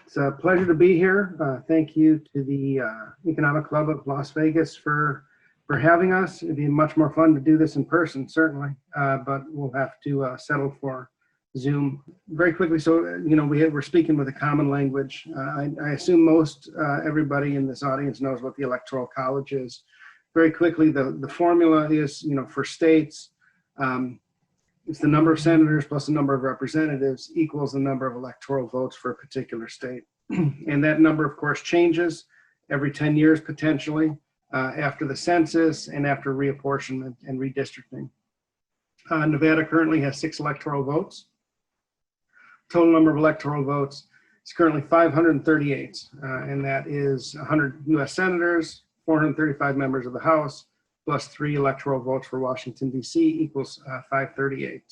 It's a pleasure to be here. Thank you to the Economic Club of Las Vegas for having us. It'd be much more fun to do this in person, certainly, but we'll have to settle for Zoom. Very quickly, so we're speaking with a common language. I assume most everybody in this audience knows what the Electoral College is. Very quickly, the formula is, for states, it's the number of senators plus the number of representatives equals the number of electoral votes for a particular state. And that number, of course, changes every 10 years potentially after the census and after reapportionment and redistricting. Nevada currently has 6 electoral votes. Total number of electoral votes is currently 538, and that is 100 US senators, 435 members of the House, plus 3 electoral votes for Washington, D.C. equals 538.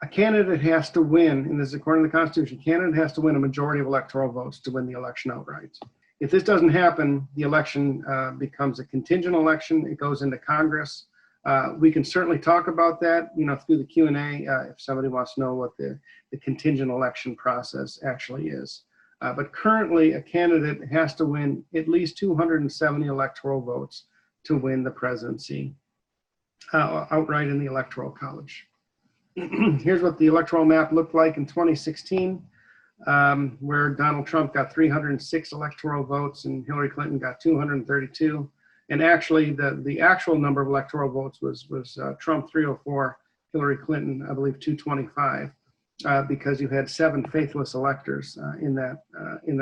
A candidate has to win, and this is according to the Constitution, a candidate has to win a majority of electoral votes to win the election outright. If this doesn't happen, the election becomes a contingent election. It goes into Congress. We can certainly talk about that, through the Q&A if somebody wants to know what the contingent election process actually is. But currently, a candidate has to win at least 270 electoral votes to win the presidency outright in the Electoral College. Here's what the electoral map looked like in 2016, where Donald Trump got 306 electoral votes and Hillary Clinton got 232. And actually, the actual number of electoral votes was Trump 304, Hillary Clinton, I believe, 225, because you had 7 faithless electors in that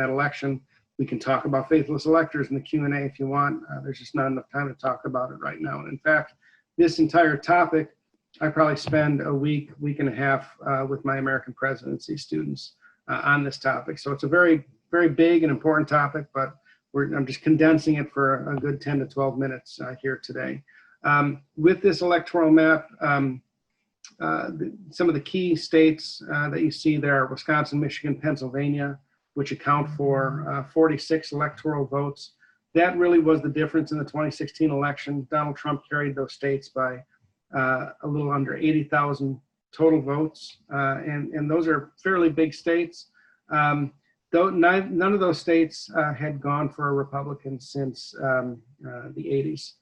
election. We can talk about faithless electors in the Q&A if you want. There's just not enough time to talk about it right now. And in fact, this entire topic, I probably spend a week and a half with my American presidency students on this topic. So it's a very, very big and important topic, but I'm just condensing it for a good 10 to 12 minutes here today. With this electoral map, some of the key states that you see there are Wisconsin, Michigan, Pennsylvania, which account for 46 electoral votes. That really was the difference in the 2016 election. Donald Trump carried those states by a little under 80,000 total votes, and those are fairly big states. Though none of those states had gone for a Republican since the 80s,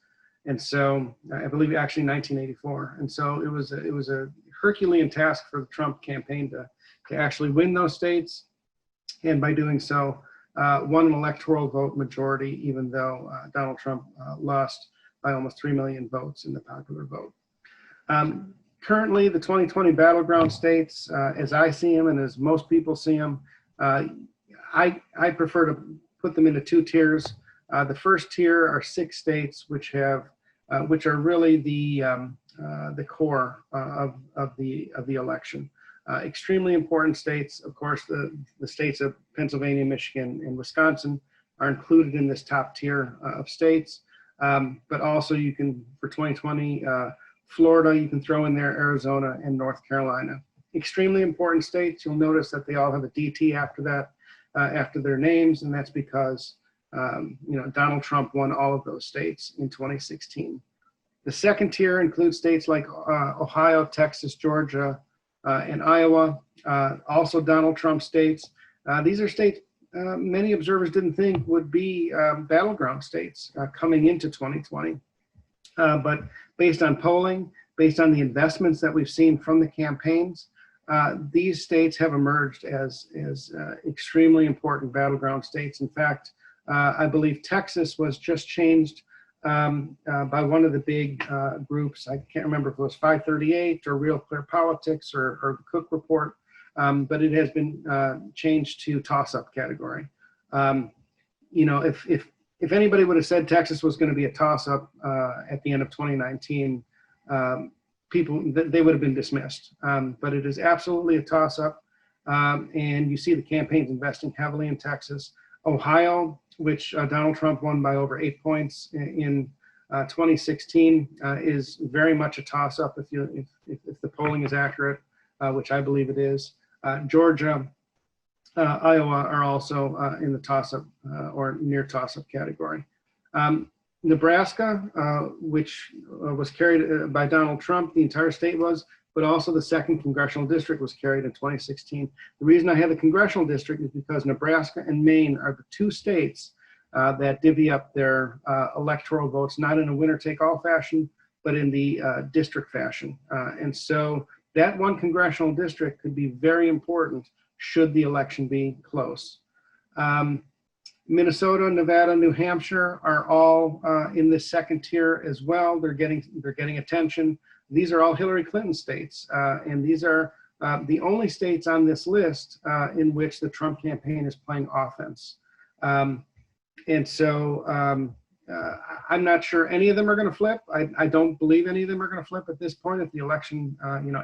and so I believe actually 1984. And so it was a Herculean task for the Trump campaign to actually win those states. And by doing so, won an electoral vote majority, even though Donald Trump lost by almost 3 million votes in the popular vote. Currently, the 2020 battleground states, as I see them and as most people see them, I prefer to put them into 2 tiers. The first tier are 6 states which are really the core of the election. Extremely important states. Of course, the states of Pennsylvania, Michigan, and Wisconsin are included in this top tier of states. But also you can, for 2020, Florida, you can throw in there Arizona and North Carolina. Extremely important states. You'll notice that they all have a DT after that, after their names, and that's because Donald Trump won all of those states in 2016. The second tier includes states like Ohio, Texas, Georgia, and Iowa, also Donald Trump states. These are states many observers didn't think would be battleground states coming into 2020. But based on polling, based on the investments that we've seen from the campaigns, these states have emerged as extremely important battleground states. In fact, I believe Texas was just changed by one of the big groups. I can't remember if it was 538 or Real Clear Politics or the Cook Report, but it has been changed to toss-up category. If anybody would have said Texas was going to be a toss-up at the end of 2019, they would have been dismissed. But it is absolutely a toss-up, and you see the campaigns investing heavily in Texas. Ohio, which Donald Trump won by over 8 points in 2016, is very much a toss-up if the polling is accurate, which I believe it is. Georgia, Iowa are also in the toss-up or near toss-up category. Nebraska, which was carried by Donald Trump, the entire state was, but also the 2nd congressional district was carried in 2016. The reason I have the congressional district is because Nebraska and Maine are the 2 states that divvy up their electoral votes, not in a winner-take-all fashion, but in the district fashion. And so that 1 congressional district could be very important should the election be close. Minnesota, Nevada, New Hampshire are all in this 2nd tier as well. They're getting attention. These are all Hillary Clinton states, and these are the only states on this list in which the Trump campaign is playing offense. And so I'm not sure any of them are going to flip. I don't believe any of them are going to flip at this point if the election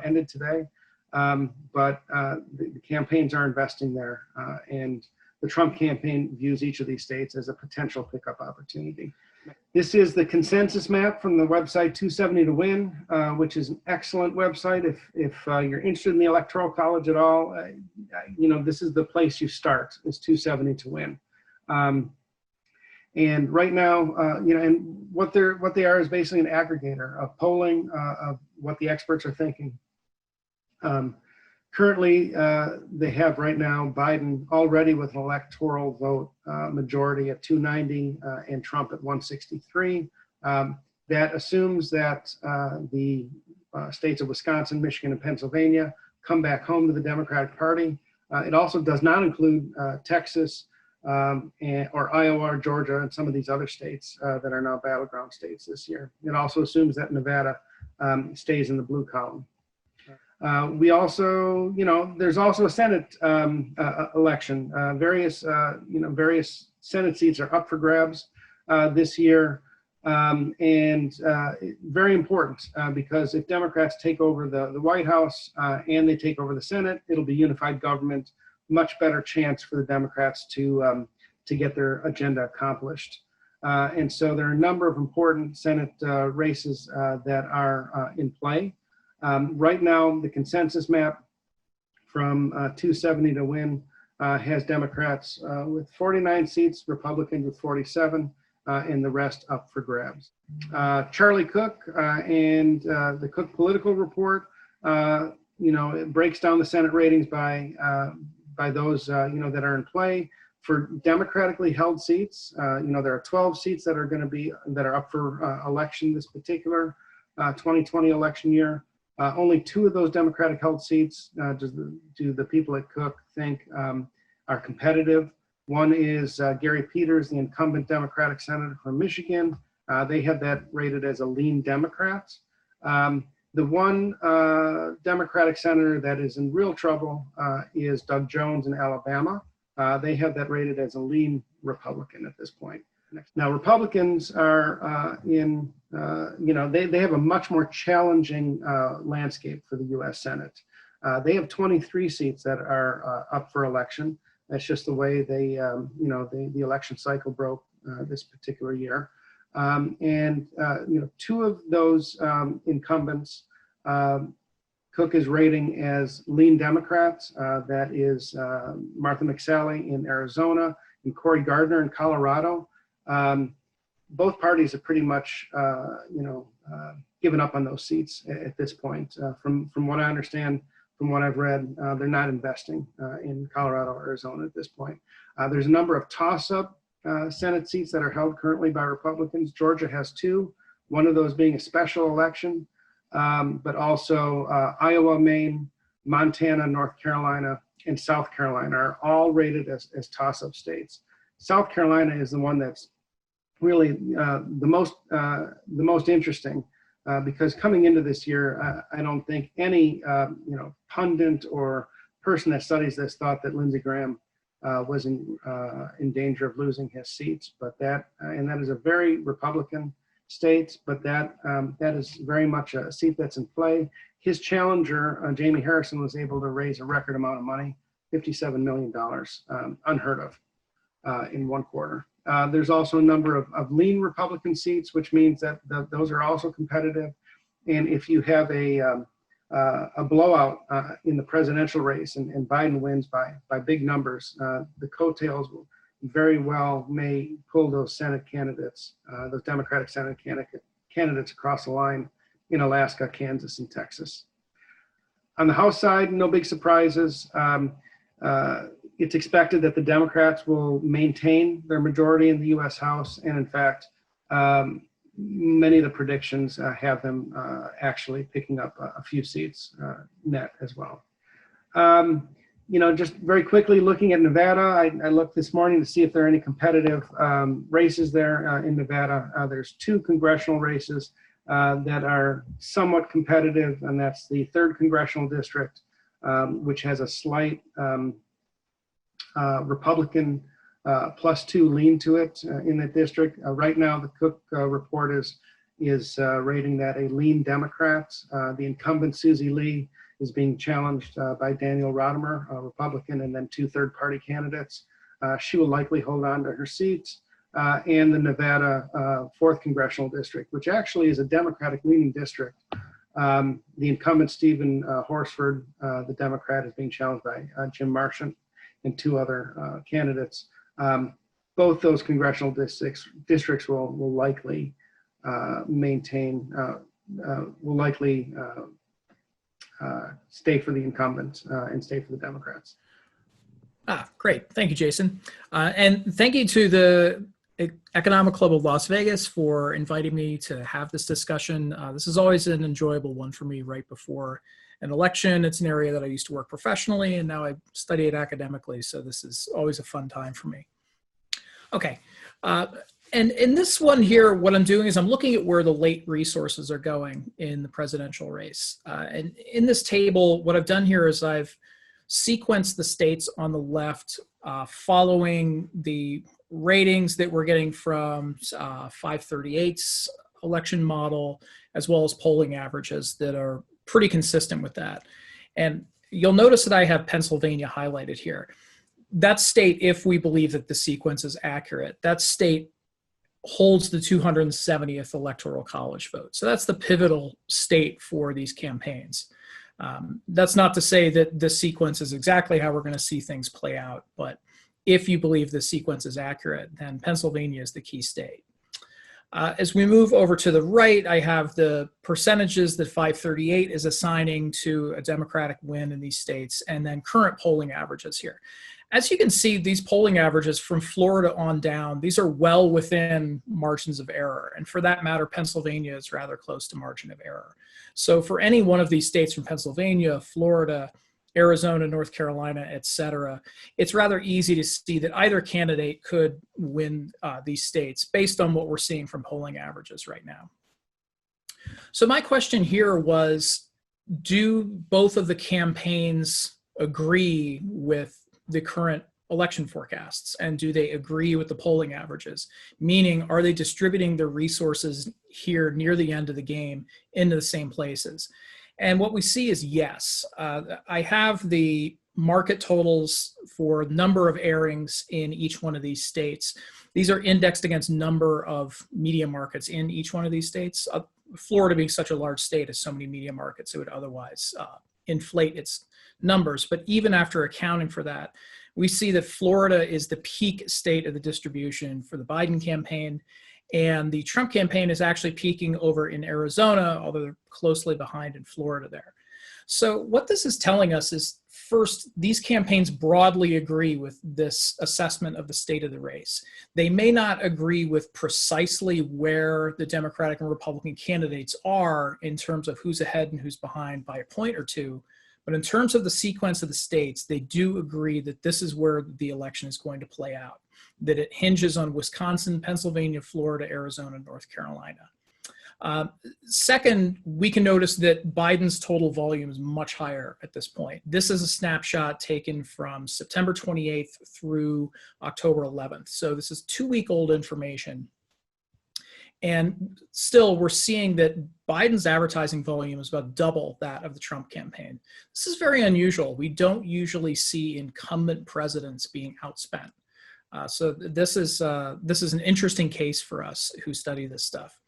ended today. But the campaigns are investing there, and the Trump campaign views each of these states as a potential pickup opportunity. This is the consensus map from the website 270 to Win, which is an excellent website. If you're interested in the Electoral College at all, this is the place you start, is 270 to Win. And right now, and what they are is basically an aggregator of polling of what the experts are thinking. Currently, they have right now Biden already with an electoral vote majority at 290 and Trump at 163. That assumes that the states of Wisconsin, Michigan, and Pennsylvania come back home to the Democratic Party. It also does not include Texas or Iowa or Georgia and some of these other states that are now battleground states this year. It also assumes that Nevada stays in the blue column. We also, there's also a Senate election. Various Senate seats are up for grabs this year, and very important because if Democrats take over the White House and they take over the Senate, it'll be unified government. Much better chance for the Democrats to get their agenda accomplished. And so there are a number of important Senate races that are in play. Right now, the consensus map from 270 to Win has Democrats with 49 seats, Republicans with 47, and the rest up for grabs. Charlie Cook and the Cook Political Report, it breaks down the Senate ratings by those that are in play. For democratically held seats, there are 12 seats that are up for election this particular 2020 election year. Only 2 of those Democratic held seats do the people at Cook think are competitive. One is Gary Peters, the incumbent Democratic senator from Michigan. They have that rated as a lean Democrat. The one Democratic senator that is in real trouble is Doug Jones in Alabama. They have that rated as a lean Republican at this point. Now, Republicans are they have a much more challenging landscape for the U.S. Senate. They have 23 seats that are up for election. That's just the way the election cycle broke this particular year. And 2 of those incumbents, Cook is rating as lean Democrats. That is Martha McSally in Arizona and Cory Gardner in Colorado. Both parties have pretty much, given up on those seats at this point. From what I understand, from what I've read, they're not investing in Colorado or Arizona at this point. There's a number of toss-up Senate seats that are held currently by Republicans. Georgia has 2, one of those being a special election, but also Iowa, Maine, Montana, North Carolina, and South Carolina are all rated as toss-up states. South Carolina is the one that's really the most interesting because coming into this year, I don't think any pundit or person that studies this thought that Lindsey Graham was in danger of losing his seats. But that is a very Republican state, but that is very much a seat that's in play. His challenger, Jamie Harrison, was able to raise a record amount of money, $57 million, unheard of in one quarter. There's also a number of lean Republican seats, which means that those are also competitive. And if you have a blowout in the presidential race and Biden wins by big numbers, the coattails very well may pull those Senate candidates, those Democratic Senate candidates across the line in Alaska, Kansas, and Texas. On the House side, no big surprises. It's expected that the Democrats will maintain their majority in the U.S. House, and in fact, many of the predictions have them actually picking up a few seats net as well. Just very quickly looking at Nevada, I looked this morning to see if there are any competitive races there in Nevada. There's 2 congressional races that are somewhat competitive, and that's the 3rd congressional district, which has a slight Republican +2 lean to it in that district. Right now, the Cook report is rating that a lean Democrat. The incumbent Susie Lee is being challenged by Daniel Rodimer, a Republican, and then 2 third-party candidates. She will likely hold on to her seat. And the Nevada 4th congressional district, which actually is a Democratic-leaning district. The incumbent Stephen Horsford, the Democrat, is being challenged by Jim Marchant and 2 other candidates. Both those congressional districts will likely maintain, will likely stay for the incumbents and stay for the Democrats. Great. Thank you, Jason. And thank you to the Economic Club of Las Vegas for inviting me to have this discussion. This is always an enjoyable one for me right before an election. It's an area that I used to work professionally, and now I study it academically. So this is always a fun time for me. Okay. And in this one here, what I'm doing is I'm looking at where the late resources are going in the presidential race. And in this table, what I've done here is I've sequenced the states on the left following the ratings that we're getting from 538's election model, as well as polling averages that are pretty consistent with that. And you'll notice that I have Pennsylvania highlighted here. That state, if we believe that the sequence is accurate, that state holds the 270th electoral college vote. So that's the pivotal state for these campaigns. That's not to say that the sequence is exactly how we're going to see things play out, but if you believe the sequence is accurate, then Pennsylvania is the key state. As we move over to the right, I have the percentages that 538 is assigning to a Democratic win in these states, and then current polling averages here. As you can see, these polling averages from Florida on down, these are well within margins of error. And for that matter, Pennsylvania is rather close to margin of error. So for any one of these states from Pennsylvania, Florida, Arizona, North Carolina, et cetera, it's rather easy to see that either candidate could win these states based on what we're seeing from polling averages right now. So my question here was, do both of the campaigns agree with the current election forecasts, and do they agree with the polling averages? Meaning, are they distributing their resources here near the end of the game into the same places? And what we see is yes. I have the market totals for number of airings in each one of these states. These are indexed against number of media markets in each one of these states. Florida being such a large state has so many media markets, it would otherwise inflate its numbers. But even after accounting for that, we see that Florida is the peak state of the distribution for the Biden campaign, and the Trump campaign is actually peaking over in Arizona, although they're closely behind in Florida there. So what this is telling us is, first, these campaigns broadly agree with this assessment of the state of the race. They may not agree with precisely where the Democratic and Republican candidates are in terms of who's ahead and who's behind by a point or two, but in terms of the sequence of the states, they do agree that this is where the election is going to play out, that it hinges on Wisconsin, Pennsylvania, Florida, Arizona, North Carolina. Second, we can notice that Biden's total volume is much higher at this point. This is a snapshot taken from September 28th through October 11th. So this is 2-week-old information. And still, we're seeing that Biden's advertising volume is about double that of the Trump campaign. This is very unusual. We don't usually see incumbent presidents being outspent. So this is an interesting case for us who study this stuff.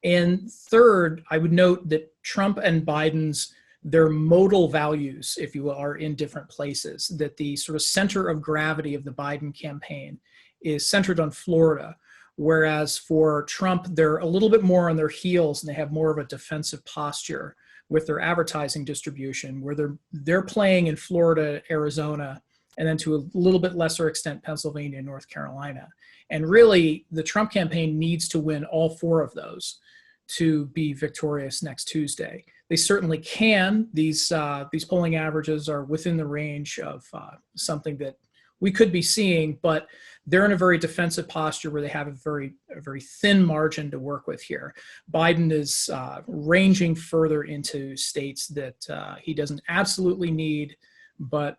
And third, I would note that Trump and Biden's, their modal values, if you will, are in different places, that the sort of center of gravity of the Biden campaign is centered on Florida, whereas for Trump, they're a little bit more on their heels and they have more of a defensive posture with their advertising distribution, where they're playing in Florida, Arizona, and then to a little bit lesser extent, Pennsylvania and North Carolina. And really, the Trump campaign needs to win all 4 of those to be victorious next Tuesday. They certainly can. These polling averages are within the range of something that we could be seeing, but they're in a very defensive posture where they have a very thin margin to work with here. Biden is ranging further into states that he doesn't absolutely need, but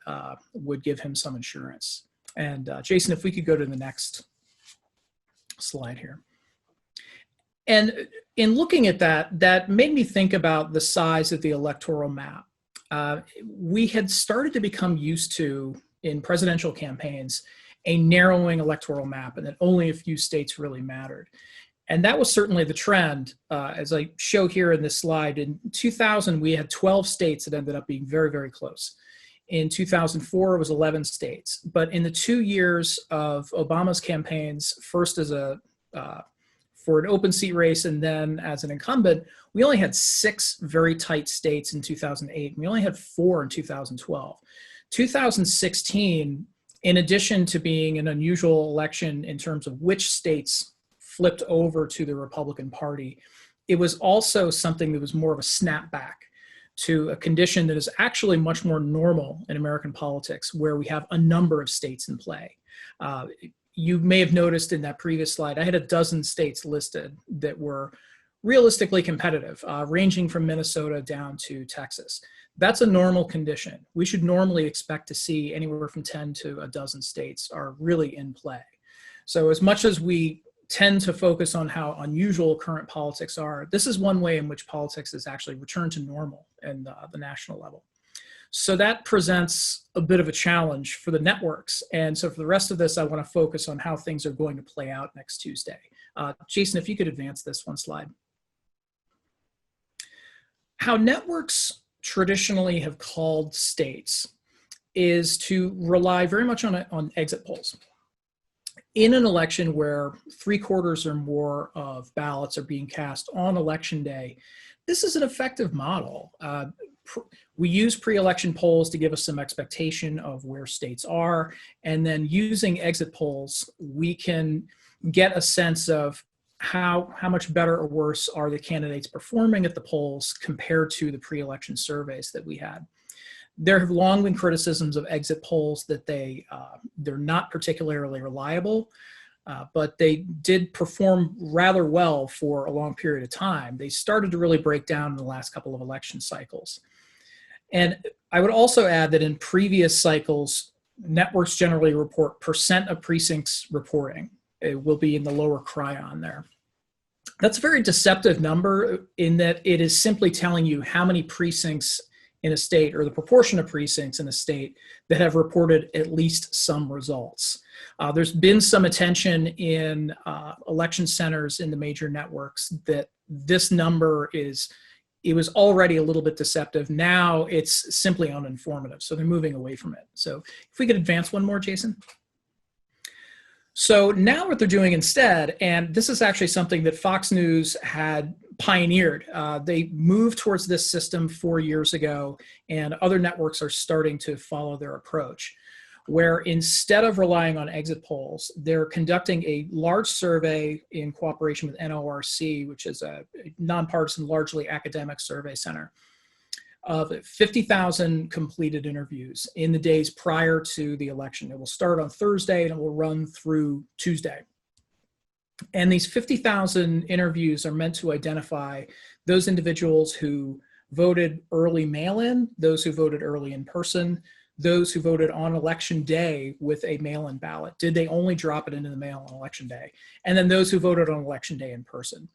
would give him some insurance. And Jason, if we could go to the next slide here. And in looking at that, that made me think about the size of the electoral map. We had started to become used to, in presidential campaigns, a narrowing electoral map, and that only a few states really mattered. And that was certainly the trend. As I show here in this slide, in 2000, we had 12 states that ended up being very, very close. In 2004, it was 11 states. But in the 2 years of Obama's campaigns, first as for an open seat race and then as an incumbent, we only had 6 very tight states in 2008. We only had 4 in 2012. 2016, in addition to being an unusual election in terms of which states flipped over to the Republican Party, it was also something that was more of a snapback to a condition that is actually much more normal in American politics, where we have a number of states in play. You may have noticed in that previous slide, I had a dozen states listed that were realistically competitive, ranging from Minnesota down to Texas. That's a normal condition. We should normally expect to see anywhere from 10 to a dozen states are really in play. So as much as we tend to focus on how unusual current politics are, this is one way in which politics has actually returned to normal in the national level. So that presents a bit of a challenge for the networks. And so for the rest of this, I want to focus on how things are going to play out next Tuesday. Jason, if you could advance this one slide. How networks traditionally have called states is to rely very much on exit polls. In an election where 3/4 or more of ballots are being cast on election day, this is an effective model. We use pre-election polls to give us some expectation of where states are, and then using exit polls, we can get a sense of how much better or worse are the candidates performing at the polls compared to the pre-election surveys that we had. There have long been criticisms of exit polls that they're not particularly reliable, but they did perform rather well for a long period of time. They started to really break down in the last couple of election cycles. And I would also add that in previous cycles, networks generally report percent of precincts reporting. It will be in the lower cryon there. That's a very deceptive number in that it is simply telling you how many precincts in a state, or the proportion of precincts in a state that have reported at least some results. There's been some attention in election centers in the major networks that this number it was already a little bit deceptive. Now it's simply uninformative. So they're moving away from it. So if we could advance one more, Jason. So now what they're doing instead, and this is actually something that Fox News had pioneered. They moved towards this system 4 years ago, and other networks are starting to follow their approach, where instead of relying on exit polls, they're conducting a large survey in cooperation with NORC, which is a nonpartisan, largely academic survey center, of 50,000 completed interviews in the days prior to the election. It will start on Thursday and it will run through Tuesday. And these 50,000 interviews are meant to identify those individuals who voted early mail-in, those who voted early in person, those who voted on election day with a mail-in ballot. Did they only drop it into the mail on election day? And then those who voted on election day in person.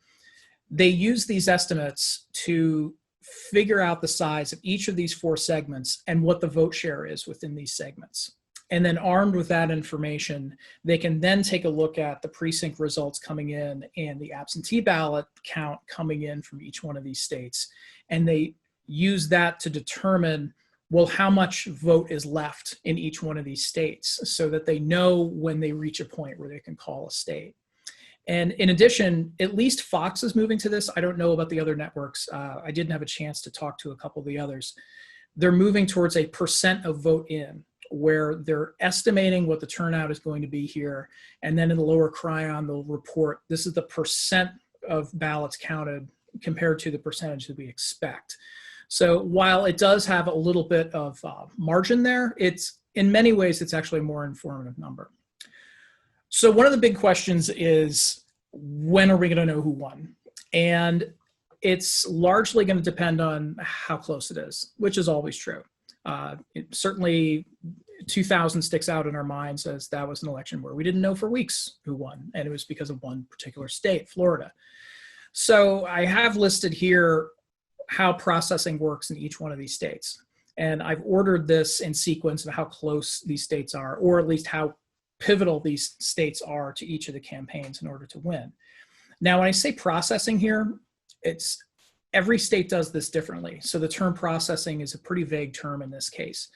They use these estimates to figure out the size of each of these 4 segments and what the vote share is within these segments. And then armed with that information, they can then take a look at the precinct results coming in and the absentee ballot count coming in from each one of these states. And they use that to determine well, how much vote is left in each one of these states so that they know when they reach a point where they can call a state. And in addition, at least Fox is moving to this. I don't know about the other networks. I didn't have a chance to talk to a couple of the others. They're moving towards a percent of vote in, where they're estimating what the turnout is going to be here. And then in the lower cryon, they'll report, this is the percent of ballots counted compared to the percentage that we expect. So while it does have a little bit of margin there, it's in many ways, it's actually a more informative number. So one of the big questions is, when are we going to know who won? And it's largely going to depend on how close it is, which is always true. Certainly 2000 sticks out in our minds as that was an election where we didn't know for weeks who won, and it was because of one particular state, Florida. So I have listed here how processing works in each one of these states. And I've ordered this in sequence of how close these states are, or at least how pivotal these states are to each of the campaigns in order to win. Now, when I say processing here, it's every state does this differently. So the term processing is a pretty vague term in this case.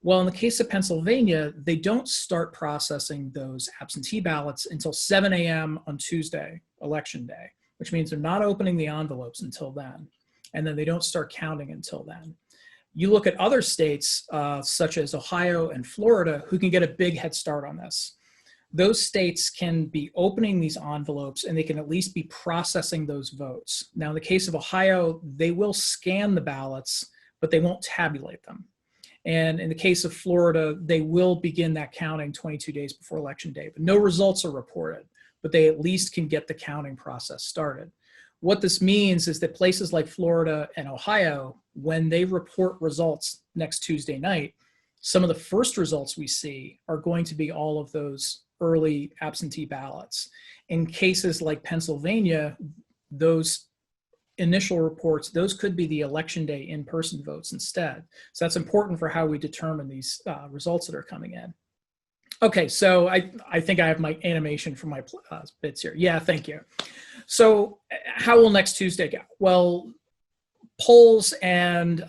Well, in the case of Pennsylvania, they don't start processing those absentee ballots until 7 a.m. on Tuesday, election day, which means they're not opening the envelopes until then. And then they don't start counting until then. You look at other states, such as Ohio and Florida, who can get a big head start on this. Those states can be opening these envelopes and they can at least be processing those votes. Now, in the case of Ohio, they will scan the ballots, but they won't tabulate them. And in the case of Florida, they will begin that counting 22 days before election day, but no results are reported, but they at least can get the counting process started. What this means is that places like Florida and Ohio, when they report results next Tuesday night, some of the first results we see are going to be all of those early absentee ballots. In cases like Pennsylvania, those initial reports, those could be the election day in-person votes instead. So that's important for how we determine these results that are coming in. Okay, so I think I have my animation for my bits here. Yeah, thank you. So how will next Tuesday go? Well, polls and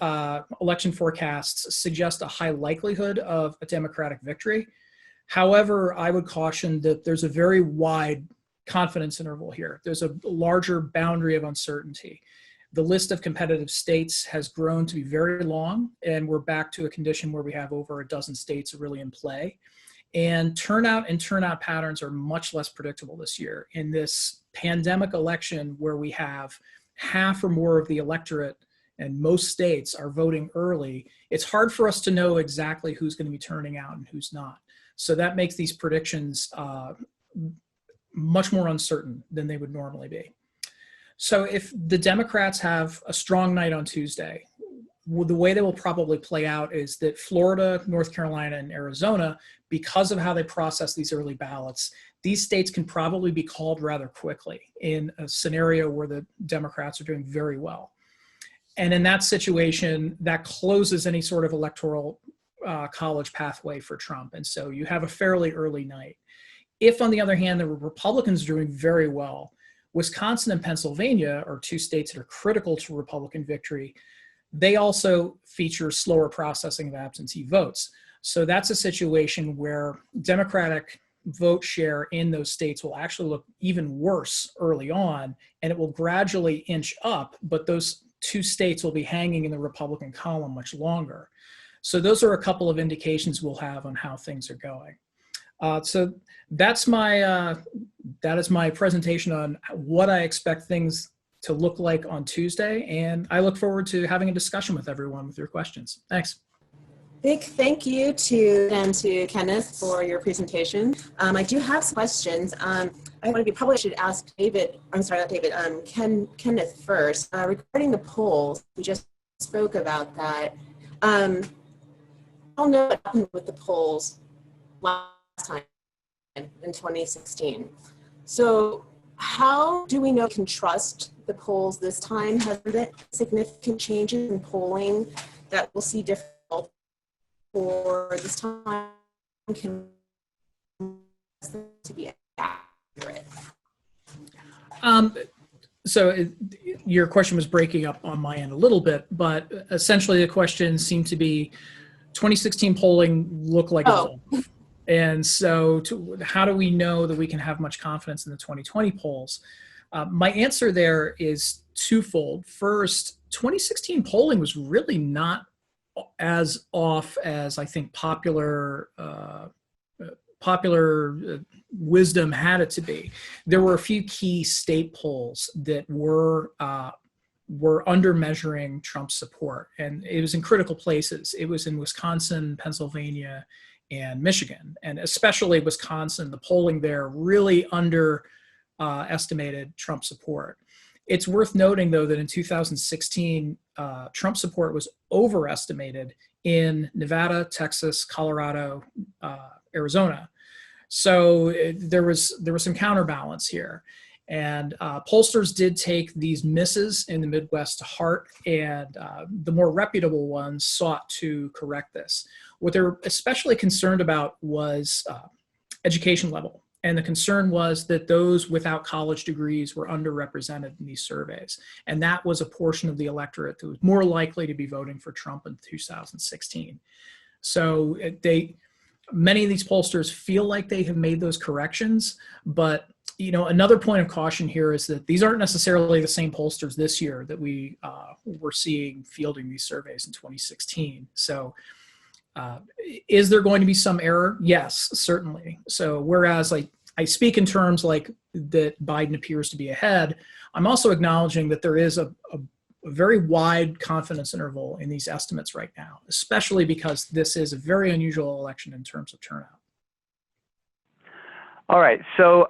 election forecasts suggest a high likelihood of a Democratic victory. However, I would caution that there's a very wide confidence interval here. There's a larger boundary of uncertainty. The list of competitive states has grown to be very long, and we're back to a condition where we have over a dozen states really in play. And turnout patterns are much less predictable this year. In this pandemic election where we have half or more of the electorate and most states are voting early, it's hard for us to know exactly who's going to be turning out and who's not. So that makes these predictions much more uncertain than they would normally be. So if the Democrats have a strong night on Tuesday, the way they will probably play out is that Florida, North Carolina, and Arizona, because of how they process these early ballots, these states can probably be called rather quickly in a scenario where the Democrats are doing very well. And in that situation, that closes any sort of electoral college pathway for Trump. And so you have a fairly early night. If, on the other hand, the Republicans are doing very well, Wisconsin and Pennsylvania are two states that are critical to Republican victory. They also feature slower processing of absentee votes. So that's a situation where Democratic vote share in those states will actually look even worse early on, and it will gradually inch up, but those two states will be hanging in the Republican column much longer. So those are a couple of indications we'll have on how things are going. So that is my presentation on what I expect things to look like on Tuesday, and I look forward to having a discussion with everyone with your questions. Thanks. Big thank you to Kenneth for your presentation. I do have some questions. Probably should ask David, I'm sorry, not David, Kenneth first. Regarding the polls, we just spoke about that. I don't know what happened with the polls last time in 2016. So how do we know we can trust the polls this time? Has there been significant changes in polling that we'll see different for this time? Can to be accurate? Your question was breaking up on my end a little bit, but essentially the question seemed to be 2016 polling looked like Oh. it. And so how do we know that we can have much confidence in the 2020 polls? My answer there is twofold. First, 2016 polling was really not as off as I think popular wisdom had it to be. There were a few key state polls that were under measuring Trump's support, and it was in critical places. It was in Wisconsin, Pennsylvania, and Michigan, and especially Wisconsin. The polling there really estimated Trump support. It's worth noting, though, that in 2016, Trump support was overestimated in Nevada, Texas, Colorado, Arizona. So there was some counterbalance here. And pollsters did take these misses in the Midwest to heart, and the more reputable ones sought to correct this. What they're especially concerned about was education level. And the concern was that those without college degrees were underrepresented in these surveys. And that was a portion of the electorate that was more likely to be voting for Trump in 2016. So many of these pollsters feel like they have made those corrections, but another point of caution here is that these aren't necessarily the same pollsters this year that we were seeing fielding these surveys in 2016. So is there going to be some error? Yes, certainly. So whereas I speak in terms like that Biden appears to be ahead, I'm also acknowledging that there is a very wide confidence interval in these estimates right now, especially because this is a very unusual election in terms of turnout. All right. So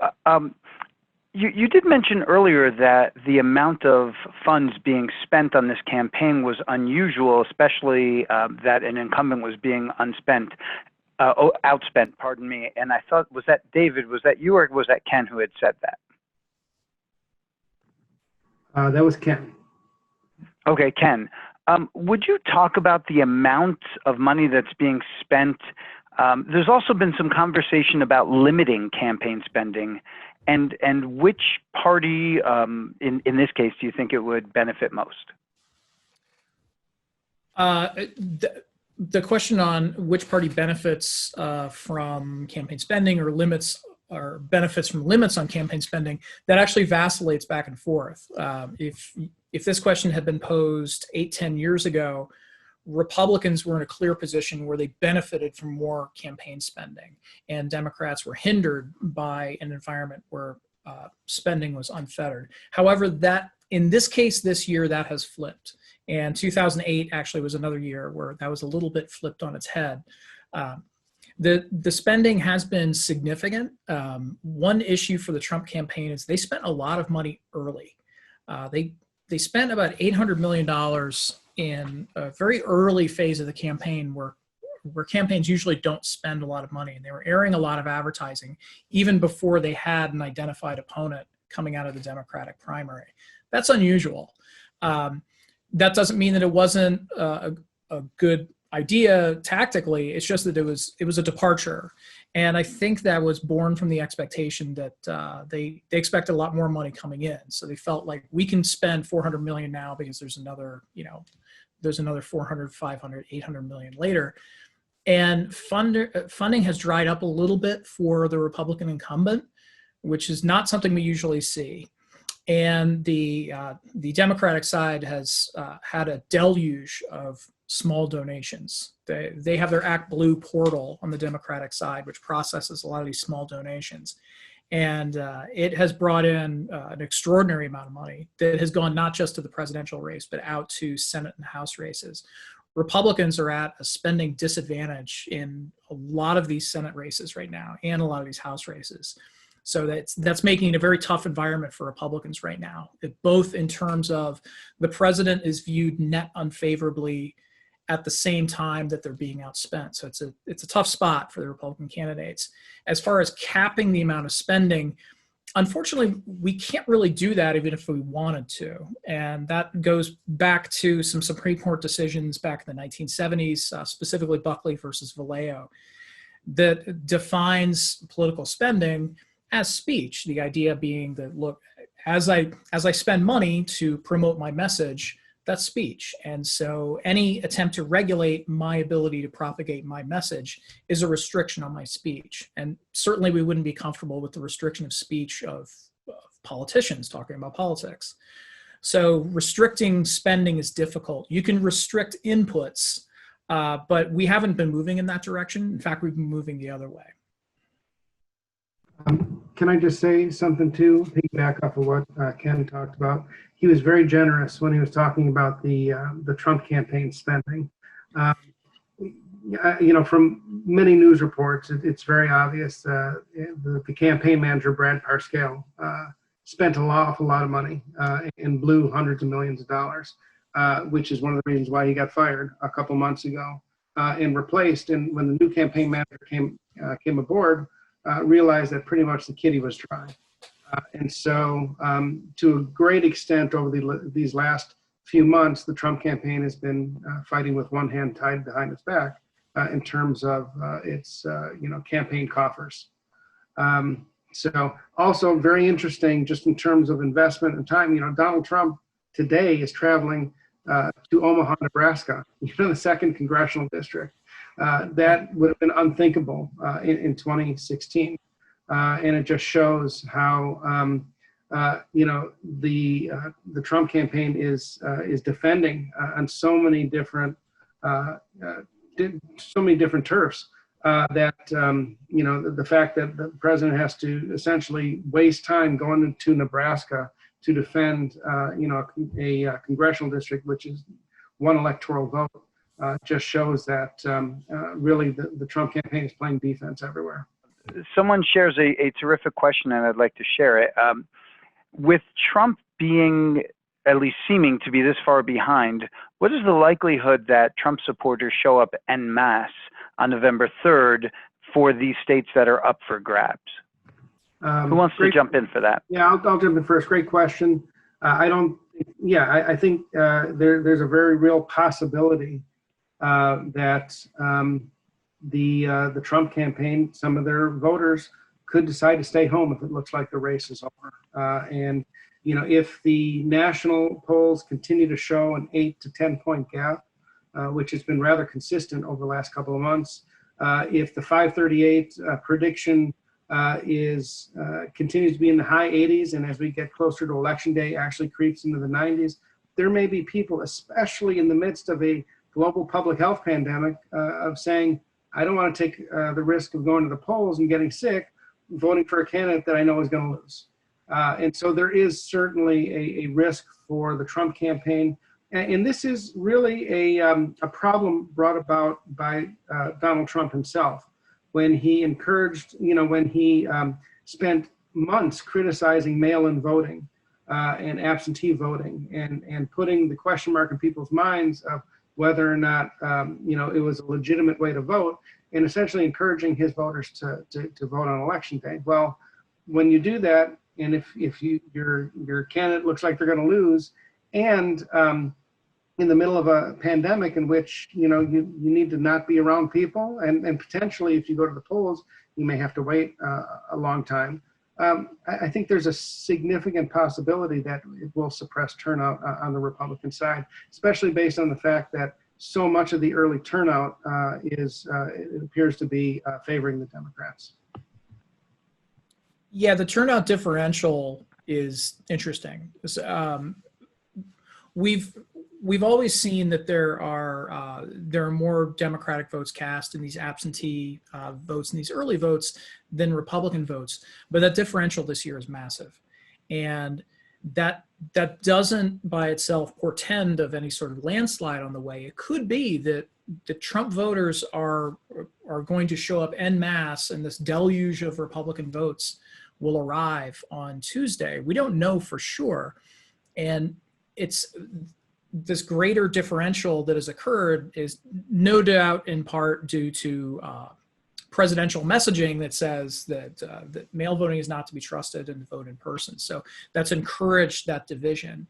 you did mention earlier that the amount of funds being spent on this campaign was unusual, especially that an incumbent was being outspent, pardon me. And I thought, was that David, was that you, or was that Ken who had said that? That was Ken. Okay, Ken. Would you talk about the amount of money that's being spent? There's also been some conversation about limiting campaign spending, and which party, in this case, do you think it would benefit most? The question on which party benefits from campaign spending or benefits from limits on campaign spending, that actually vacillates back and forth. If this question had been posed 8-10 years ago, Republicans were in a clear position where they benefited from more campaign spending, and Democrats were hindered by an environment where spending was unfettered. However, that in this case, this year, that has flipped. And 2008 actually was another year where that was a little bit flipped on its head. The spending has been significant. One issue for the Trump campaign is they spent a lot of money early. They spent about $800 million in a very early phase of the campaign where campaigns usually don't spend a lot of money. And they were airing a lot of advertising even before they had an identified opponent coming out of the Democratic primary. That's unusual. That doesn't mean that it wasn't a good idea tactically. It's just that it was a departure. And I think that was born from the expectation that they expected a lot more money coming in. So they felt like we can spend $400 million now because there's another 400, 500, 800 million later. And funding has dried up a little bit for the Republican incumbent, which is not something we usually see. And the Democratic side has had a deluge of small donations. They have their Act Blue portal on the Democratic side, which processes a lot of these small donations. And it has brought in an extraordinary amount of money that has gone not just to the presidential race, but out to Senate and House races. Republicans are at a spending disadvantage in a lot of these Senate races right now and a lot of these House races. So that's making it a very tough environment for Republicans right now, both in terms of the president is viewed net unfavorably at the same time that they're being outspent. So it's a tough spot for the Republican candidates. As far as capping the amount of spending, unfortunately, we can't really do that even if we wanted to. And that goes back to some Supreme Court decisions back in the 1970s, specifically Buckley versus Vallejo, that defines political spending as speech. The idea being that, look, as I spend money to promote my message, that's speech. And so any attempt to regulate my ability to propagate my message is a restriction on my speech. And certainly we wouldn't be comfortable with the restriction of speech of politicians talking about politics. So restricting spending is difficult. You can restrict inputs, but we haven't been moving in that direction. In fact, we've been moving the other way. Can I just say something too, piggyback off of what Ken talked about? He was very generous when he was talking about the Trump campaign spending. From many news reports, it's very obvious the campaign manager, Brad Parscale, spent an awful lot of money and blew hundreds of millions of dollars, which is one of the reasons why he got fired a couple months ago and replaced. And when the new campaign manager came aboard, realized that pretty much the kitty was dry. And so to a great extent over these last few months, the Trump campaign has been fighting with one hand tied behind its back in terms of its campaign coffers. So also very interesting just in terms of investment and time, Donald Trump today is traveling to Omaha, Nebraska, the second congressional district. That would have been unthinkable in 2016. And it just shows how, the Trump campaign is defending on so many different turfs that, the fact that the president has to essentially waste time going into Nebraska to defend, a congressional district, which is one electoral vote, just shows that really the Trump campaign is playing defense everywhere. Someone shares a terrific question, and I'd like to share it. With Trump being at least seeming to be this far behind, what is the likelihood that Trump supporters show up en masse on November 3rd for these states that are up for grabs? Who wants to jump in for that? Yeah, I'll jump in first. Great question. I think there's a very real possibility that the Trump campaign, some of their voters could decide to stay home if it looks like the race is over. And if the national polls continue to show an 8 to 10 point gap, which has been rather consistent over the last couple of months, if the 538 prediction continues to be in the high 80s, and as we get closer to election day actually creeps into the 90s, there may be people, especially in the midst of a global public health pandemic, of saying, I don't want to take the risk of going to the polls and getting sick, voting for a candidate that I know is going to lose. And so there is certainly a risk for the Trump campaign. And this is really a problem brought about by Donald Trump himself, when he encouraged, when he spent months criticizing mail-in voting and absentee voting and putting the question mark in people's minds of whether or not, it was a legitimate way to vote, and essentially encouraging his voters to vote on election day. Well, when you do that, and if your candidate looks like they're going to lose, and in the middle of a pandemic in which you need to not be around people, and potentially if you go to the polls, you may have to wait a long time. I think there's a significant possibility that it will suppress turnout on the Republican side, especially based on the fact that so much of the early turnout it appears to be favoring the Democrats. Yeah, the turnout differential is interesting. We've always seen that there are more Democratic votes cast in these absentee votes and these early votes than Republican votes, but that differential this year is massive, and that doesn't by itself portend of any sort of landslide on the way. It could be that the Trump voters are going to show up en masse, and this deluge of Republican votes will arrive on Tuesday. We don't know for sure, and it's this greater differential that has occurred is no doubt in part due to presidential messaging that says that mail voting is not to be trusted and to vote in person. So that's encouraged that division.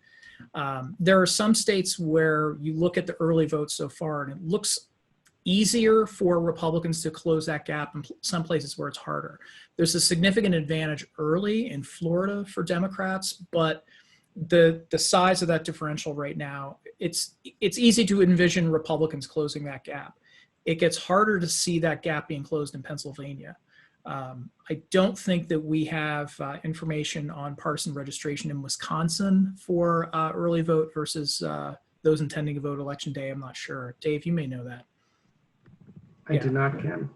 There are some states where you look at the early votes so far and it looks easier for Republicans to close that gap in some places where it's harder. There's a significant advantage early in Florida for Democrats, but the size of that differential right now, it's easy to envision Republicans closing that gap. It gets harder to see that gap being closed in Pennsylvania. I don't think that we have information on partisan registration in Wisconsin for early vote versus those intending to vote election day. I'm not sure. Dave, you may know that. I do not, Ken.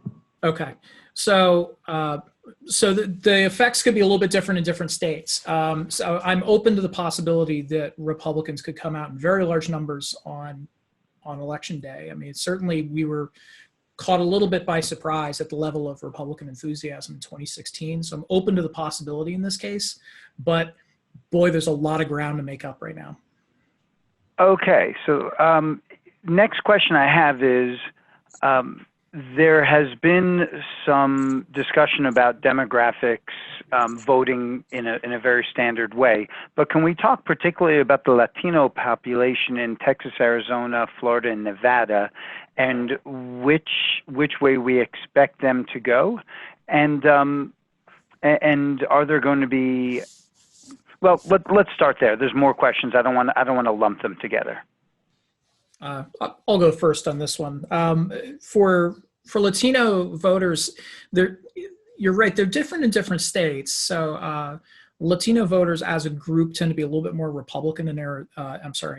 Okay, so the effects could be a little bit different in different states. So I'm open to the possibility that Republicans could come out in very large numbers on election day. I mean, certainly we were caught a little bit by surprise at the level of Republican enthusiasm in 2016. So I'm open to the possibility in this case, but boy, there's a lot of ground to make up right now. Okay, so next question I have is, there has been some discussion about demographics voting in a very standard way, but can we talk particularly about the Latino population in Texas, Arizona, Florida, and Nevada, and which way we expect them to go, and are there going to be? Well, let's start there. There's more questions. I don't want to lump them together. I'll go first on this one. For Latino voters, you're right, they're different in different states. So Latino voters as a group tend to be a little bit more Republican in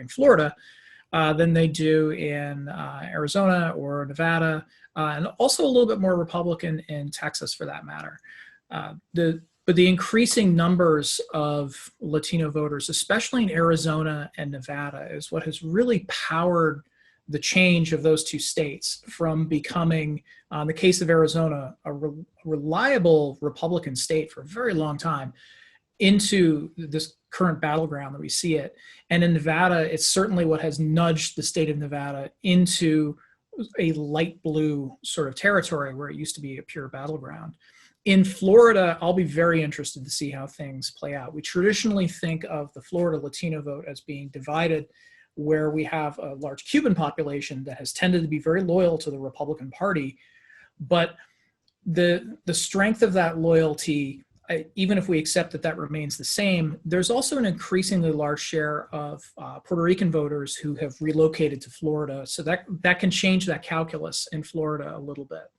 Florida than they do in Arizona or Nevada, and also a little bit more Republican in Texas for that matter. But the increasing numbers of Latino voters, especially in Arizona and Nevada, is what has really powered the change of those two states from becoming, in the case of Arizona, a reliable Republican state for a very long time into this current battleground that we see it. And in Nevada, it's certainly what has nudged the state of Nevada into a light blue sort of territory where it used to be a pure battleground. In Florida, I'll be very interested to see how things play out. We traditionally think of the Florida Latino vote as being divided, where we have a large Cuban population that has tended to be very loyal to the Republican Party. But the strength of that loyalty, even if we accept that that remains the same, there's also an increasingly large share of Puerto Rican voters who have relocated to Florida. So that can change that calculus in Florida a little bit.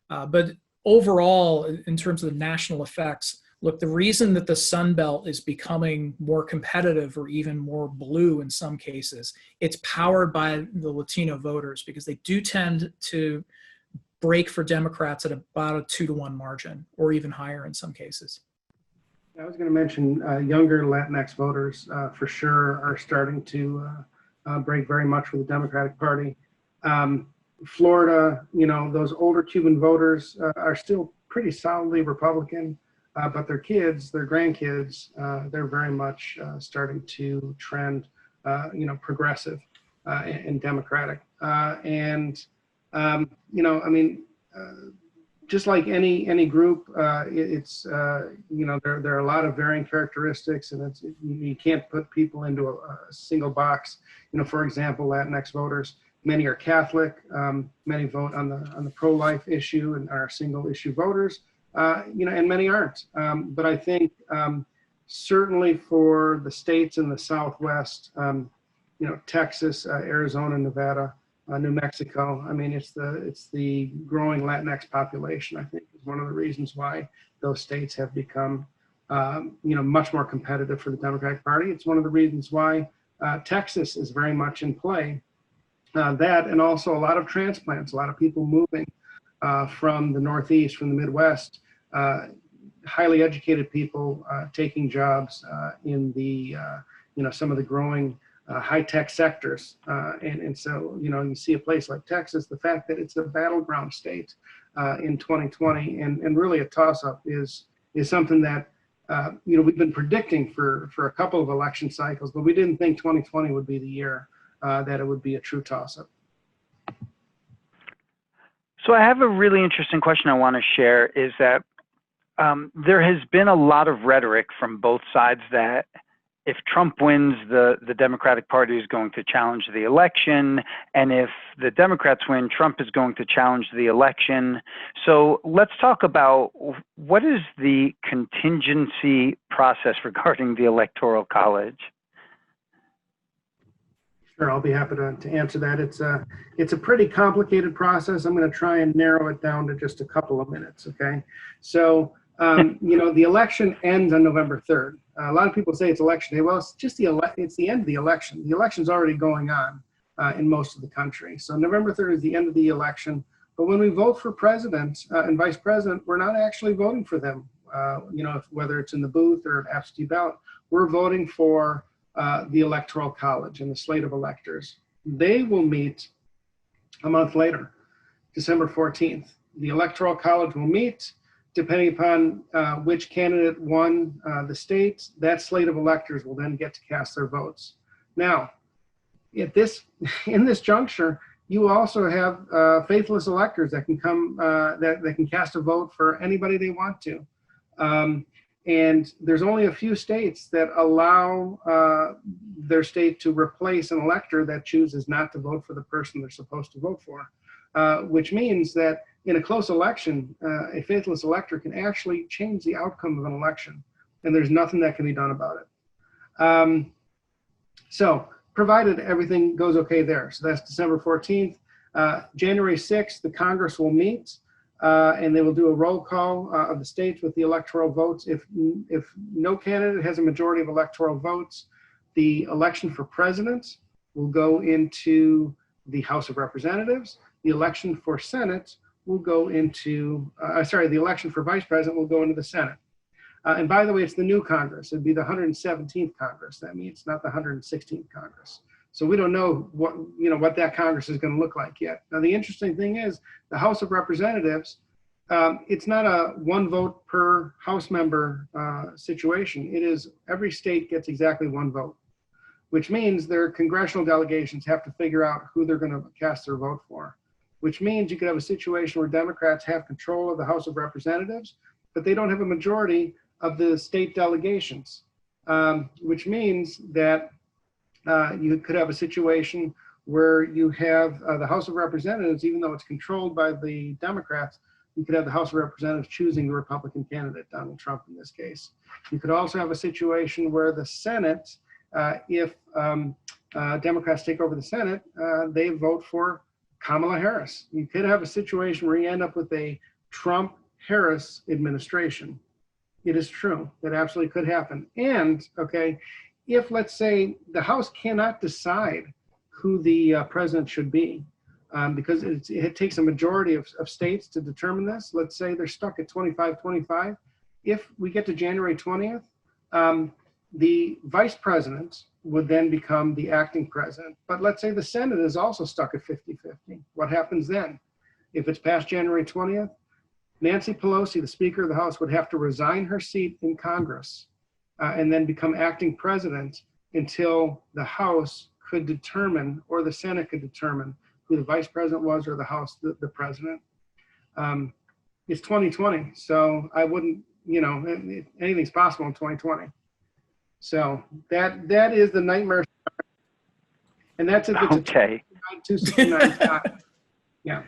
But overall, in terms of the national effects, look, the reason that the Sun Belt is becoming more competitive or even more blue in some cases, it's powered by the Latino voters because they do tend to break for Democrats at about a 2-to-1 margin or even higher in some cases. I was going to mention younger Latinx voters for sure are starting to break very much for the Democratic Party. Florida, those older Cuban voters are still pretty solidly Republican, but their kids, their grandkids, they're very much starting to trend, progressive and Democratic. Just like any group, it's there are a lot of varying characteristics, and you can't put people into a single box. For example, Latinx voters. Many are Catholic. Many vote on the pro-life issue and are single issue voters. And many aren't. But I think certainly for the states in the Southwest, Texas, Arizona, Nevada, New Mexico. I mean, it's the growing Latinx population. I think is one of the reasons why those states have become much more competitive for the Democratic Party. It's one of the reasons why Texas is very much in play. That and also a lot of transplants, a lot of people moving from the Northeast, from the Midwest, highly educated people taking jobs in the some of the growing high-tech sectors. And so, you see a place like Texas, the fact that it's a battleground state in 2020 and really a toss-up is something that we've been predicting for a couple of election cycles, but we didn't think 2020 would be the year that it would be a true toss-up. So I have a really interesting question I want to share is that there has been a lot of rhetoric from both sides that if Trump wins, the Democratic Party is going to challenge the election. And if the Democrats win, Trump is going to challenge the election. So let's talk about what is the contingency process regarding the Electoral College? Sure, I'll be happy to answer that. It's a pretty complicated process. I'm going to try and narrow it down to just a couple of minutes, okay? So, the election ends on November 3rd. A lot of people say it's election day. Well, it's just it's the end of the election. The election's already going on in most of the country. So November 3rd is the end of the election. But when we vote for president and vice president, we're not actually voting for them. Whether it's in the booth or absentee ballot, we're voting for the Electoral College and the slate of electors. They will meet a month later, December 14th. The Electoral College will meet. Depending upon which candidate won the state, that slate of electors will then get to cast their votes. Now, in this juncture, you also have faithless electors that can come, that can cast a vote for anybody they want to. And there's only a few states that allow their state to replace an elector that chooses not to vote for the person they're supposed to vote for, which means that in a close election, a faithless elector can actually change the outcome of an election, and there's nothing that can be done about it. So provided everything goes okay there. So that's December 14th. January 6th, the Congress will meet, and they will do a roll call of the states with the electoral votes. If no candidate has a majority of electoral votes, the election for president will go into the House of Representatives. The election for Senate will go into, the election for vice president will go into the Senate. And by the way, it's the new Congress. It'd be the 117th Congress that meets, not the 116th Congress. So we don't know what that Congress is going to look like yet. Now, the interesting thing is the House of Representatives, it's not a one vote per House member situation. It is every state gets exactly one vote, which means their congressional delegations have to figure out who they're going to cast their vote for, which means you could have a situation where Democrats have control of the House of Representatives, but they don't have a majority of the state delegations, which means that you could have a situation where you have the House of Representatives, even though it's controlled by the Democrats, you could have the House of Representatives choosing the Republican candidate, Donald Trump in this case. You could also have a situation where the Senate, if Democrats take over the Senate, they vote for Kamala Harris. You could have a situation where you end up with a Trump-Harris administration. It is true. That absolutely could happen. And, okay, if, let's say, the House cannot decide who the president should be, because it takes a majority of states to determine this. Let's say they're stuck at 25-25. If we get to January 20th, the vice president would then become the acting president. But let's say the Senate is also stuck at 50-50. What happens then? If it's past January 20th, Nancy Pelosi, the Speaker of the House, would have to resign her seat in Congress and then become acting president until the House could determine, or the Senate could determine, who the vice president was, or the House, the president. It's 2020, so I wouldn't, anything's possible in 2020. So that is the nightmare, and that's at the okay. 269. Yeah.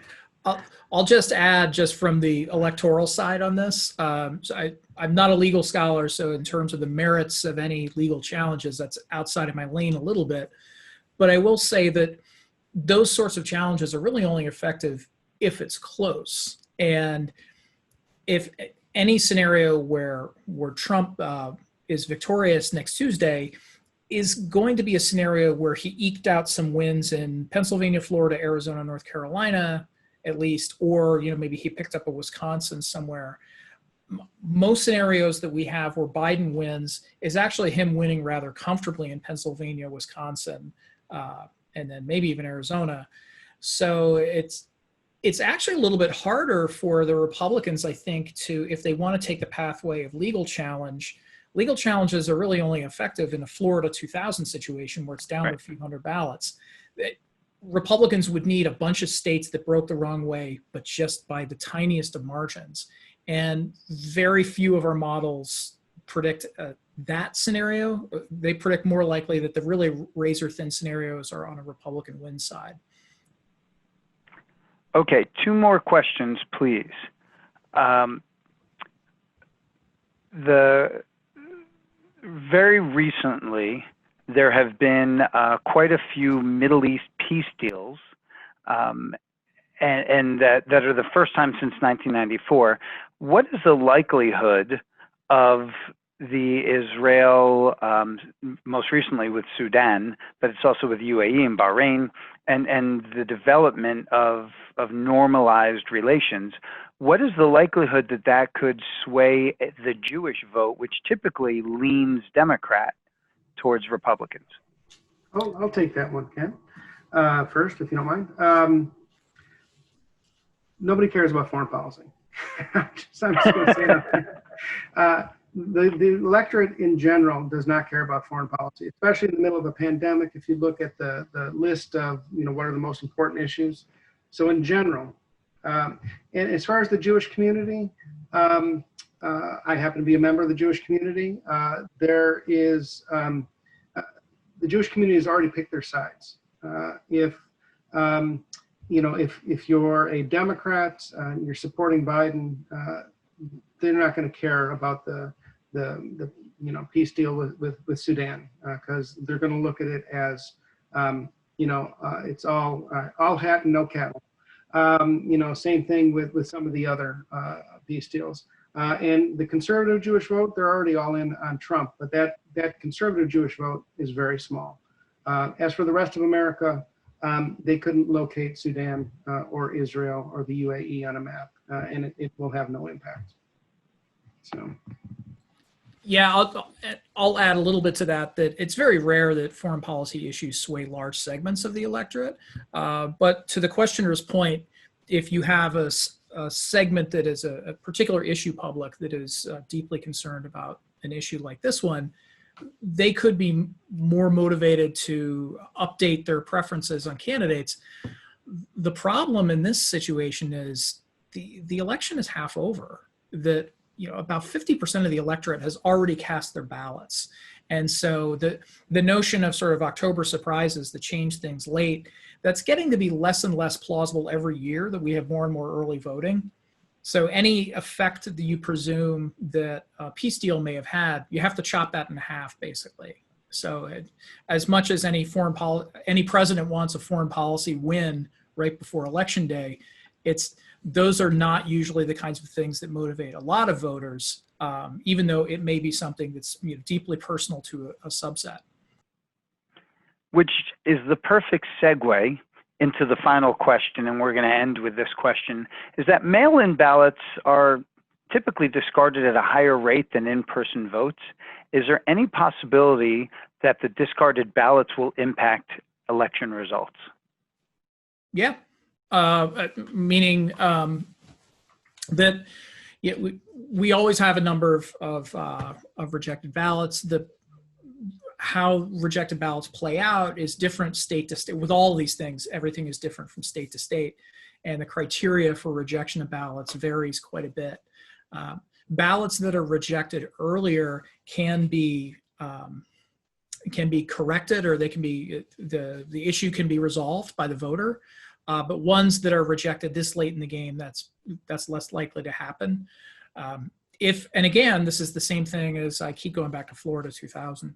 I'll just add, just from the electoral side on this. So I'm not a legal scholar, so in terms of the merits of any legal challenges, that's outside of my lane a little bit. But I will say that those sorts of challenges are really only effective if it's close. And if any scenario where Trump is victorious next Tuesday is going to be a scenario where he eked out some wins in Pennsylvania, Florida, Arizona, North Carolina, at least, or maybe he picked up a Wisconsin somewhere. Most scenarios that we have where Biden wins is actually him winning rather comfortably in Pennsylvania, Wisconsin, and then maybe even Arizona. So it's actually a little bit harder for the Republicans, I think, if they want to take the pathway of legal challenge. Legal challenges are really only effective in a Florida 2000 situation where it's down to a few hundred ballots. Republicans would need a bunch of states that broke the wrong way, but just by the tiniest of margins. And very few of our models predict that scenario. They predict more likely that the really razor thin scenarios are on a Republican win side. Okay, two more questions, please. Very recently, there have been quite a few Middle East peace deals, and that are the first time since 1994. What is the likelihood of the Israel, most recently with Sudan, but it's also with UAE and Bahrain, and the development of normalized relations? What is the likelihood that that could sway the Jewish vote, which typically leans Democrat, towards Republicans? I'll take that one, Ken, first, if you don't mind. Nobody cares about foreign policy. I'm just going to say that. The electorate in general does not care about foreign policy, especially in the middle of a pandemic. If you look at the list of, what are the most important issues. So in general, and as far as the Jewish community, I happen to be a member of the Jewish community. There is, the Jewish community has already picked their sides. If you're a Democrat, you're supporting Biden, they're not going to care about the peace deal with Sudan, because they're going to look at it as it's all hat and no cattle. Same thing with some of the other peace deals. And the conservative Jewish vote, they're already all in on Trump, but that conservative Jewish vote is very small. As for the rest of America, they couldn't locate Sudan or Israel or the UAE on a map, and it will have no impact. So. Yeah, I'll add a little bit to that it's very rare that foreign policy issues sway large segments of the electorate. But to the questioner's point, if you have a segment that is a particular issue public that is deeply concerned about an issue like this one, they could be more motivated to update their preferences on candidates. The problem in this situation is the election is half over. That about 50% of the electorate has already cast their ballots. And so the notion of sort of October surprises that change things late, that's getting to be less and less plausible every year that we have more and more early voting. So any effect that you presume that a peace deal may have had, you have to chop that in half, basically. So as much as any president wants a foreign policy win right before election day, those are not usually the kinds of things that motivate a lot of voters, even though it may be something that's deeply personal to a subset. Which is the perfect segue into the final question, and we're going to end with this question, is that mail-in ballots are typically discarded at a higher rate than in-person votes. Is there any possibility that the discarded ballots will impact election results? Yeah. Meaning that we always have a number of rejected ballots. How rejected ballots play out is different state to state. With all of these things, everything is different from state to state, and the criteria for rejection of ballots varies quite a bit. Ballots that are rejected earlier can be corrected, or they can be the issue can be resolved by the voter. But ones that are rejected this late in the game, that's less likely to happen. And again, this is the same thing as I keep going back to Florida 2000.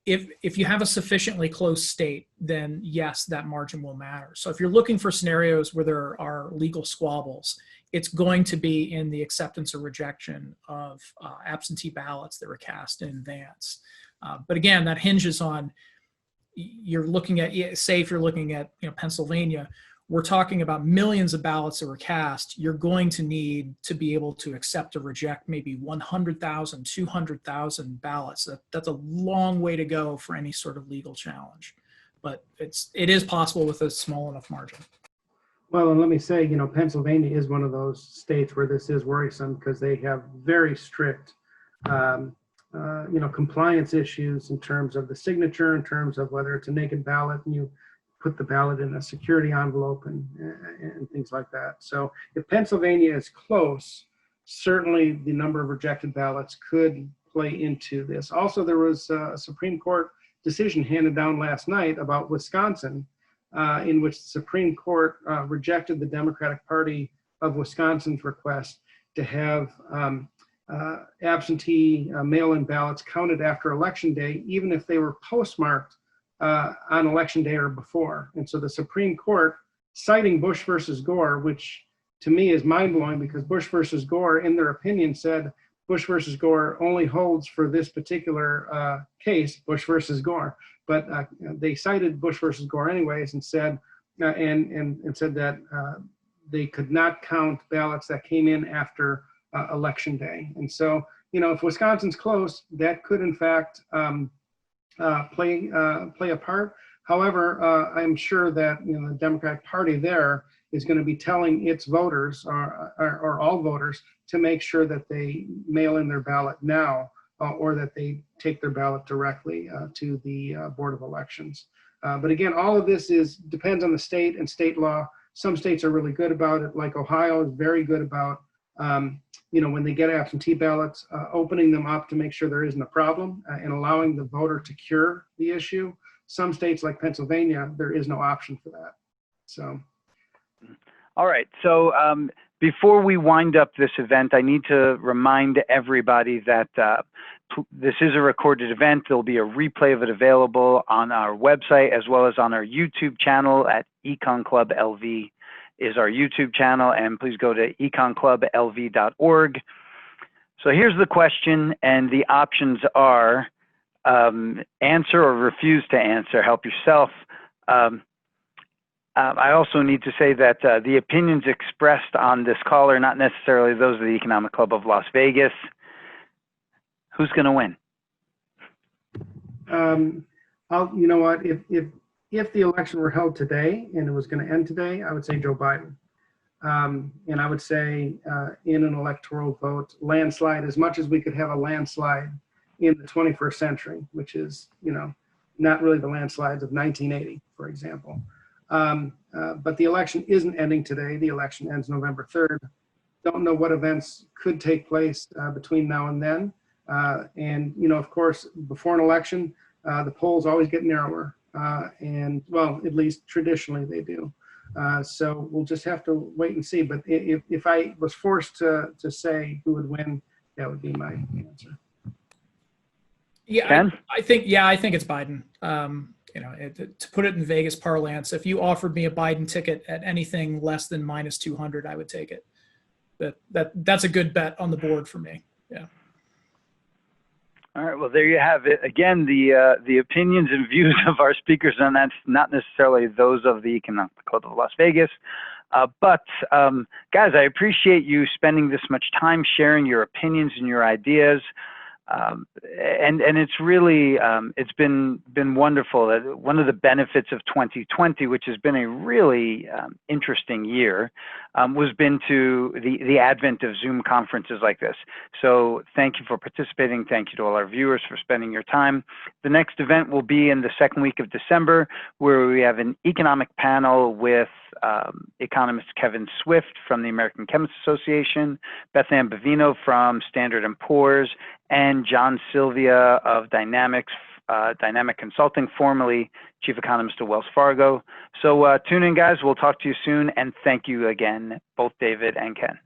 If you have a sufficiently close state, then yes, that margin will matter. So if you're looking for scenarios where there are legal squabbles, it's going to be in the acceptance or rejection of absentee ballots that were cast in advance. But again, that hinges on, you're looking at, say if you're looking at Pennsylvania, we're talking about millions of ballots that were cast. You're going to need to be able to accept or reject maybe 100,000, 200,000 ballots. That's a long way to go for any sort of legal challenge, but it is possible with a small enough margin. Well, and let me say, Pennsylvania is one of those states where this is worrisome because they have very strict compliance issues in terms of the signature, in terms of whether it's a naked ballot and you put the ballot in a security envelope and things like that. So if Pennsylvania is close, certainly the number of rejected ballots could play into this. Also, there was a Supreme Court decision handed down last night about Wisconsin, in which the Supreme Court rejected the Democratic Party of Wisconsin's request to have absentee mail-in ballots counted after Election Day, even if they were postmarked on Election Day or before. And so the Supreme Court, citing Bush versus Gore, which to me is mind-blowing because Bush versus Gore, in their opinion, said Bush versus Gore only holds for this particular case, Bush versus Gore. But they cited Bush versus Gore anyways and said, and said that they could not count ballots that came in after Election Day. And so, if Wisconsin's close, that could in fact play a part. However, I'm sure that the Democratic Party there is going to be telling its voters or all voters to make sure that they mail in their ballot now or that they take their ballot directly to the Board of Elections. But again, all of this depends on the state and state law. Some states are really good about it, like Ohio is very good about, when they get absentee ballots, opening them up to make sure there isn't a problem and allowing the voter to cure the issue. Some states like Pennsylvania, there is no option for that. So. All right. So before we wind up this event, I need to remind everybody that this is a recorded event. There'll be a replay of it available on our website as well as on our YouTube channel at Econ Club LV is our YouTube channel. And please go to econclublv.org. So here's the question, and the options are answer or refuse to answer. Help yourself. I also need to say that the opinions expressed on this call are not necessarily those of the Economic Club of Las Vegas. Who's going to win? You know what? If the election were held today and it was going to end today, I would say Joe Biden. And I would say in an electoral vote, landslide, as much as we could have a landslide in the 21st century, which is, not really the landslides of 1980, for example. But the election isn't ending today. The election ends November 3rd. Don't know what events could take place between now and then. And, of course, before an election, the polls always get narrower. And, well, at least traditionally they do. So we'll just have to wait and see. But if I was forced to say who would win, that would be my answer. Yeah, I think it's Biden. To put it in Vegas parlance, if you offered me a Biden ticket at anything less than minus 200, I would take it. That's a good bet on the board for me. Yeah. All right. Well, there you have it. Again, the opinions and views of our speakers, and that's not necessarily those of the Economic Club of Las Vegas. But guys, I appreciate you spending this much time sharing your opinions and your ideas. And it's really, it's been wonderful. One of the benefits of 2020, which has been a really interesting year, was been to the advent of Zoom conferences like this. So thank you for participating. Thank you to all our viewers for spending your time. The next event will be in the second week of December, where we have an economic panel with economist Kevin Swift from the American Chemists Association, Beth Ann Bavino from Standard & Poor's, and John Sylvia of Dynamic Consulting, formerly Chief Economist of Wells Fargo. So tune in, guys. We'll talk to you soon. And thank you again, both David and Ken.